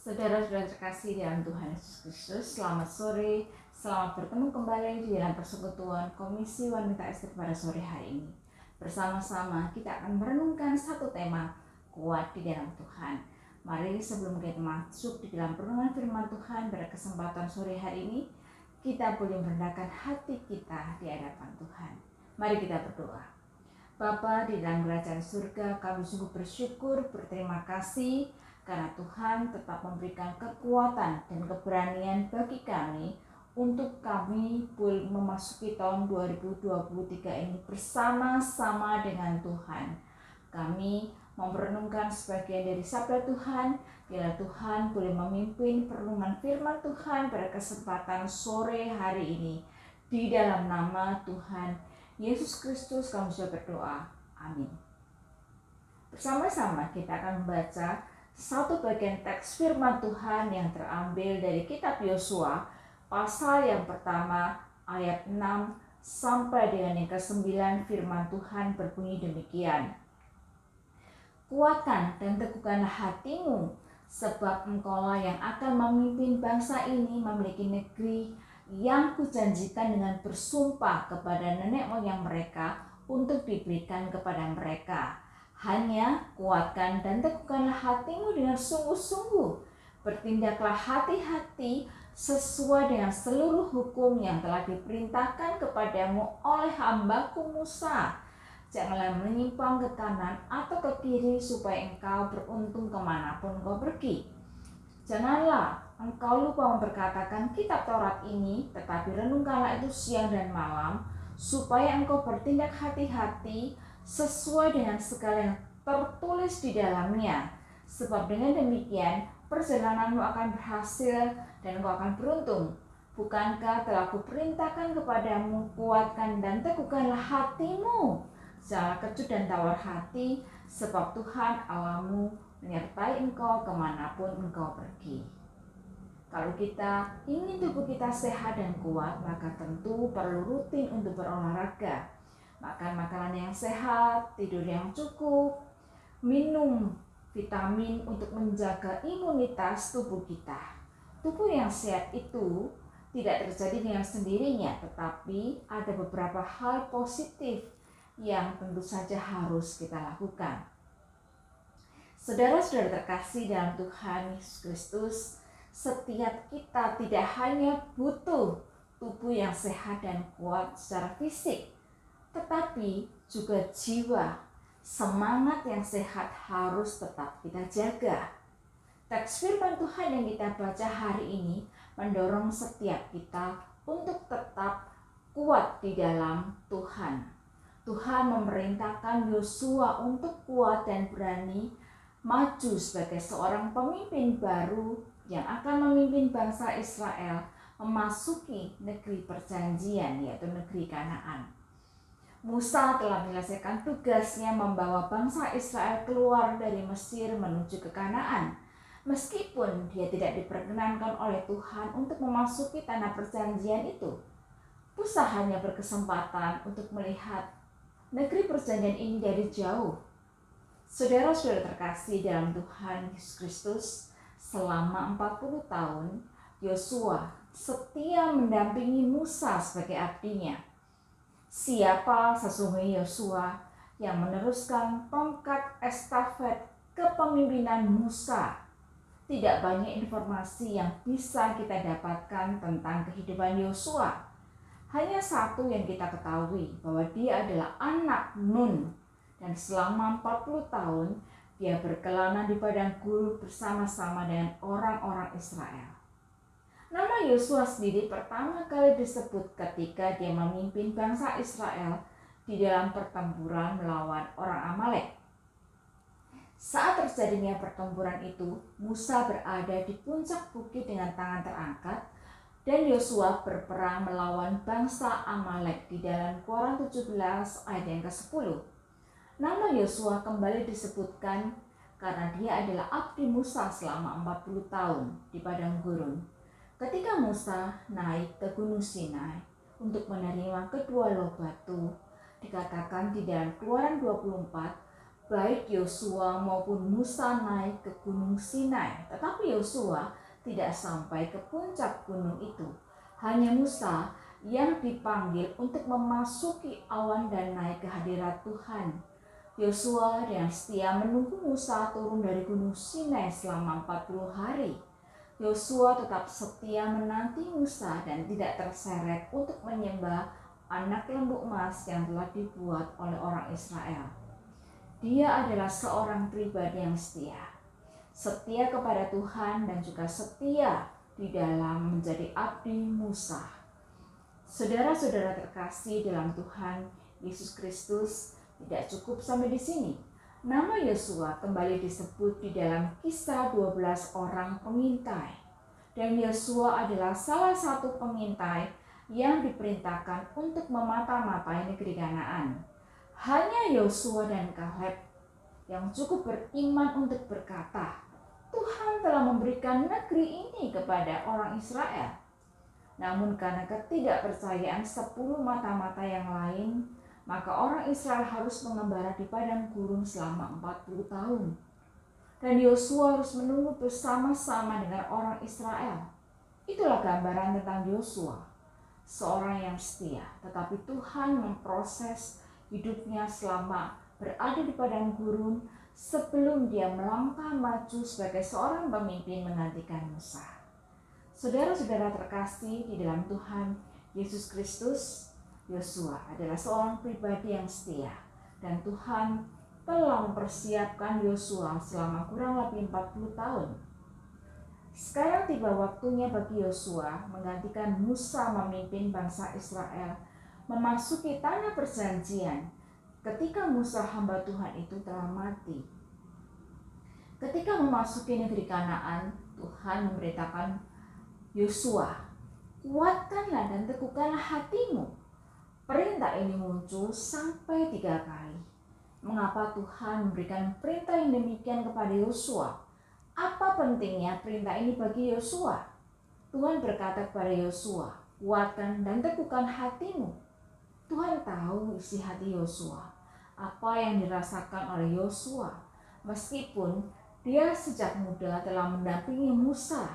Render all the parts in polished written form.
Saudara-saudara terkasih dalam Tuhan Yesus Kristus, selamat sore, selamat bertemu kembali di dalam persekutuan Komisi Wanita Ester pada sore hari ini. Bersama-sama kita akan merenungkan satu tema, kuat di dalam Tuhan. Mari sebelum kita masuk di dalam perenungan firman Tuhan pada kesempatan sore hari ini, kita boleh merendahkan hati kita di hadapan Tuhan. Mari kita berdoa. Bapa di dalam kerajaan surga, kami sungguh bersyukur, berterima kasih karena Tuhan tetap memberikan kekuatan dan keberanian bagi kami untuk kami boleh memasuki tahun 2023 ini bersama-sama dengan Tuhan. Kami merenungkan sebagian dari sabda Tuhan, bila Tuhan boleh memimpin perenungan firman Tuhan pada kesempatan sore hari ini. Di dalam nama Tuhan Yesus Kristus kami sudah berdoa. Amin. Bersama-sama kita akan membaca satu bagian teks firman Tuhan yang terambil dari kitab Yosua pasal yang pertama ayat 6 sampai dengan yang ke-9. Firman Tuhan berbunyi demikian. Kuatkan dan teguhkanlah hatimu, sebab engkaulah yang akan memimpin bangsa ini memiliki negeri yang kujanjikan dengan bersumpah kepada nenek moyang mereka untuk diberikan kepada mereka. Hanya kuatkan dan teguhkanlah hatimu dengan sungguh-sungguh. Bertindaklah hati-hati sesuai dengan seluruh hukum yang telah diperintahkan kepadamu oleh hambaku Musa. Janganlah menyimpang ke kanan atau ke kiri supaya engkau beruntung kemanapun engkau pergi. Janganlah engkau lupa memperkatakan kitab Taurat ini, tetapi renungkanlah itu siang dan malam, supaya engkau bertindak hati-hati sesuai dengan segala yang tertulis di dalamnya. Sebab dengan demikian perjalananmu akan berhasil dan engkau akan beruntung. Bukankah telah kuperintahkan kepadamu, kuatkan dan teguhkanlah hatimu. Janganlah kecut dan tawar hati, sebab Tuhan Allahmu menyertai engkau kemanapun engkau pergi. Kalau kita ingin tubuh kita sehat dan kuat, maka tentu perlu rutin untuk berolahraga. Makan makanan yang sehat, tidur yang cukup, minum vitamin untuk menjaga imunitas tubuh kita. Tubuh yang sehat itu tidak terjadi dengan sendirinya, tetapi ada beberapa hal positif yang tentu saja harus kita lakukan. Saudara-saudara terkasih dalam Tuhan Yesus Kristus, setiap kita tidak hanya butuh tubuh yang sehat dan kuat secara fisik, tetapi juga jiwa, semangat yang sehat harus tetap kita jaga. Teks firman Tuhan yang kita baca hari ini mendorong setiap kita untuk tetap kuat di dalam Tuhan. Tuhan memerintahkan Yosua untuk kuat dan berani maju sebagai seorang pemimpin baru yang akan memimpin bangsa Israel memasuki negeri perjanjian, yaitu negeri Kanaan. Musa telah menyelesaikan tugasnya membawa bangsa Israel keluar dari Mesir menuju ke Kanaan. Meskipun dia tidak diperkenankan oleh Tuhan untuk memasuki tanah perjanjian itu, Musa hanya berkesempatan untuk melihat negeri perjanjian ini dari jauh. Saudara-saudara terkasih dalam Tuhan Yesus Kristus, selama 40 tahun, Yosua setia mendampingi Musa sebagai abdinya. Siapa sesungguhnya Yosua yang meneruskan tongkat estafet kepemimpinan Musa? Tidak banyak informasi yang bisa kita dapatkan tentang kehidupan Yosua. Hanya satu yang kita ketahui, bahwa dia adalah anak Nun, dan selama 40 tahun dia berkelana di padang gurun bersama-sama dengan orang-orang Israel. Nama Yosua sendiri pertama kali disebut ketika dia memimpin bangsa Israel di dalam pertempuran melawan orang Amalek. Saat terjadinya pertempuran itu, Musa berada di puncak bukit dengan tangan terangkat, dan Yosua berperang melawan bangsa Amalek di dalam Keluaran 17 ayat yang ke-10. Nama Yosua kembali disebutkan karena dia adalah abdi Musa selama 40 tahun di padang gurun. Ketika Musa naik ke Gunung Sinai untuk menerima kedua loh batu, dikatakan di dalam Keluaran 24 baik Yosua maupun Musa naik ke Gunung Sinai, tetapi Yosua tidak sampai ke puncak gunung itu. Hanya Musa yang dipanggil untuk memasuki awan dan naik ke hadirat Tuhan. Yosua dengan setia menunggu Musa turun dari Gunung Sinai selama 40 hari. Yosua tetap setia menanti Musa dan tidak terseret untuk menyembah anak lembu emas yang telah dibuat oleh orang Israel. Dia adalah seorang pribadi yang setia kepada Tuhan dan juga setia di dalam menjadi abdi Musa. Saudara-saudara terkasih dalam Tuhan Yesus Kristus, tidak cukup sampai di sini. Nama Yosua kembali disebut di dalam Kisah 12 orang pengintai. Dan Yosua adalah salah satu pengintai yang diperintahkan untuk memata-matai negeri Kanaan. Hanya Yosua dan Kaleb yang cukup beriman untuk berkata, Tuhan telah memberikan negeri ini kepada orang Israel. Namun karena ketidakpercayaan 10 mata-mata yang lain, maka orang Israel harus mengembara di padang gurun selama 40 tahun. Dan Yosua harus menunggu bersama-sama dengan orang Israel. Itulah gambaran tentang Yosua, seorang yang setia, tetapi Tuhan memproses hidupnya selama berada di padang gurun sebelum dia melangkah maju sebagai seorang pemimpin menggantikan Musa. Saudara-saudara terkasih di dalam Tuhan Yesus Kristus, Yosua adalah seorang pribadi yang setia dan Tuhan telah mempersiapkan Yosua selama kurang lebih 40 tahun. Sekarang tiba waktunya bagi Yosua menggantikan Musa memimpin bangsa Israel memasuki tanah perjanjian ketika Musa hamba Tuhan itu telah mati. Ketika memasuki negeri Kanaan, Tuhan memberitakan Yosua, kuatkanlah dan teguhkanlah hatimu. Perintah ini muncul sampai 3 kali. Mengapa Tuhan memberikan perintah yang demikian kepada Yosua? Apa pentingnya perintah ini bagi Yosua? Tuhan berkata kepada Yosua, kuatkan dan teguhkan hatimu. Tuhan tahu isi hati Yosua, apa yang dirasakan oleh Yosua. Meskipun dia sejak muda telah mendampingi Musa,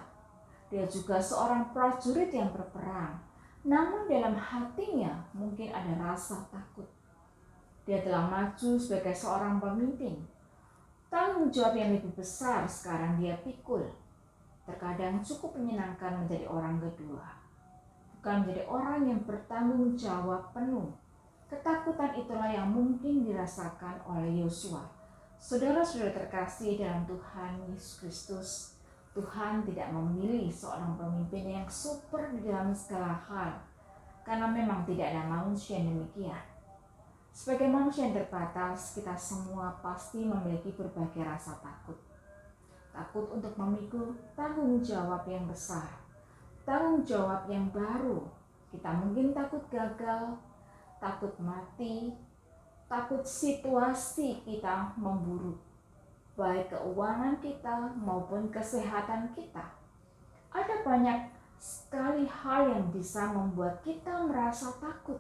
dia juga seorang prajurit yang berperang. Namun dalam hatinya mungkin ada rasa takut. Dia telah maju sebagai seorang pemimpin. Tanggung jawab yang lebih besar sekarang dia pikul. Terkadang cukup menyenangkan menjadi orang kedua, bukan menjadi orang yang bertanggung jawab penuh. Ketakutan itulah yang mungkin dirasakan oleh Yosua. Saudara-saudara terkasih dalam Tuhan Yesus Kristus, Tuhan tidak memilih seorang pemimpin yang super di dalam segala hal, karena memang tidak ada manusia yang demikian. Sebagai manusia yang terbatas, kita semua pasti memiliki berbagai rasa takut. Takut untuk memikul tanggung jawab yang besar, tanggung jawab yang baru. Kita mungkin takut gagal, takut mati, takut situasi kita memburuk, baik keuangan kita maupun kesehatan kita. Ada banyak sekali hal yang bisa membuat kita merasa takut.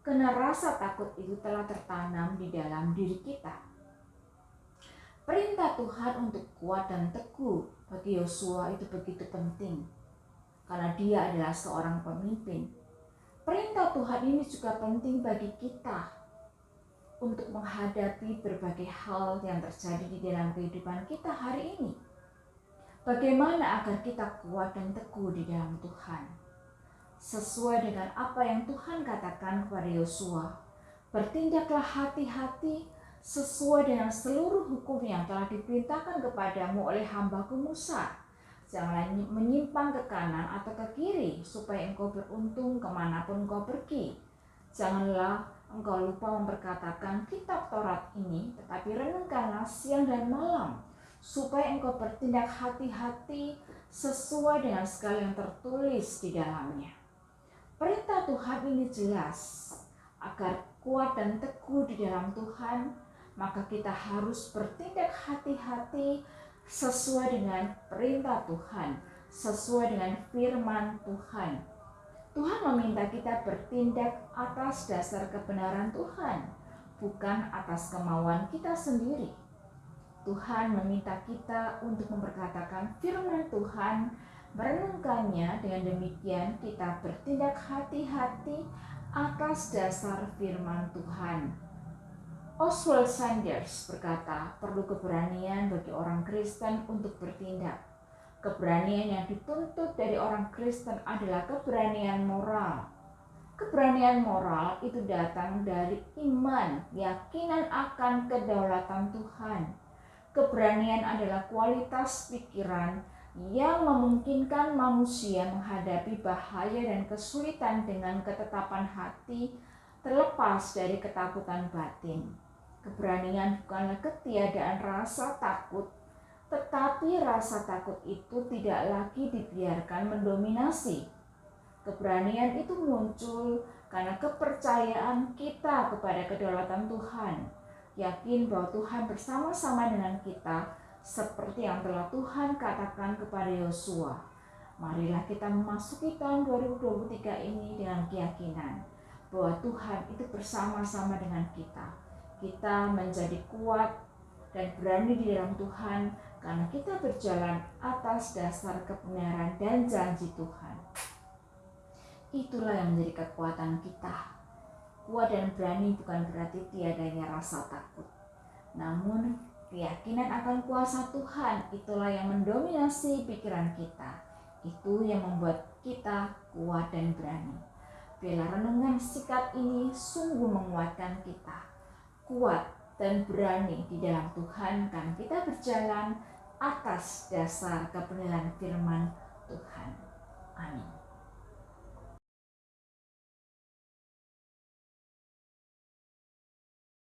Karena rasa takut itu telah tertanam di dalam diri kita. Perintah Tuhan untuk kuat dan teguh bagi Yosua itu begitu penting, karena dia adalah seorang pemimpin. Perintah Tuhan ini juga penting bagi kita untuk menghadapi berbagai hal yang terjadi di dalam kehidupan kita hari ini. Bagaimana agar kita kuat dan teguh di dalam Tuhan? Sesuai dengan apa yang Tuhan katakan kepada Yosua, bertindaklah hati-hati sesuai dengan seluruh hukum yang telah diperintahkan kepadamu oleh hamba-Ku Musa. Janganlah menyimpang ke kanan atau ke kiri, supaya engkau beruntung kemanapun engkau pergi. Janganlah engkau lupa memperkatakan kitab Taurat ini, tetapi renungkanlah siang dan malam, supaya engkau bertindak hati-hati sesuai dengan segala yang tertulis di dalamnya. Perintah Tuhan ini jelas. Agar kuat dan teguh di dalam Tuhan, maka kita harus bertindak hati-hati sesuai dengan perintah Tuhan, sesuai dengan firman Tuhan. Tuhan meminta kita bertindak atas dasar kebenaran Tuhan, bukan atas kemauan kita sendiri. Tuhan meminta kita untuk memperkatakan firman Tuhan, merenungkannya. Dengan demikian kita bertindak hati-hati atas dasar firman Tuhan. Oswald Sanders berkata, perlu keberanian bagi orang Kristen untuk bertindak. Keberanian yang dituntut dari orang Kristen adalah keberanian moral. Keberanian moral itu datang dari iman, keyakinan akan kedaulatan Tuhan. Keberanian adalah kualitas pikiran yang memungkinkan manusia menghadapi bahaya dan kesulitan dengan ketetapan hati, terlepas dari ketakutan batin. Keberanian bukanlah ketiadaan rasa takut, tetapi rasa takut itu tidak lagi dibiarkan mendominasi. Keberanian itu muncul karena kepercayaan kita kepada kedaulatan Tuhan, yakin bahwa Tuhan bersama-sama dengan kita, seperti yang telah Tuhan katakan kepada Yosua. Marilah kita memasuki tahun 2023 ini dengan keyakinan bahwa Tuhan itu bersama-sama dengan kita. Kita menjadi kuat dan berani di dalam Tuhan karena kita berjalan atas dasar kebenaran dan janji Tuhan. Itulah yang menjadi kekuatan kita. Kuat dan berani bukan berarti tiadanya rasa takut, namun keyakinan akan kuasa Tuhan itulah yang mendominasi pikiran kita. Itu yang membuat kita kuat dan berani. Biarlah renungan sikap ini sungguh menguatkan kita, kuat dan berani di dalam Tuhan karena kita berjalan atas dasar kebenaran firman Tuhan. Amin.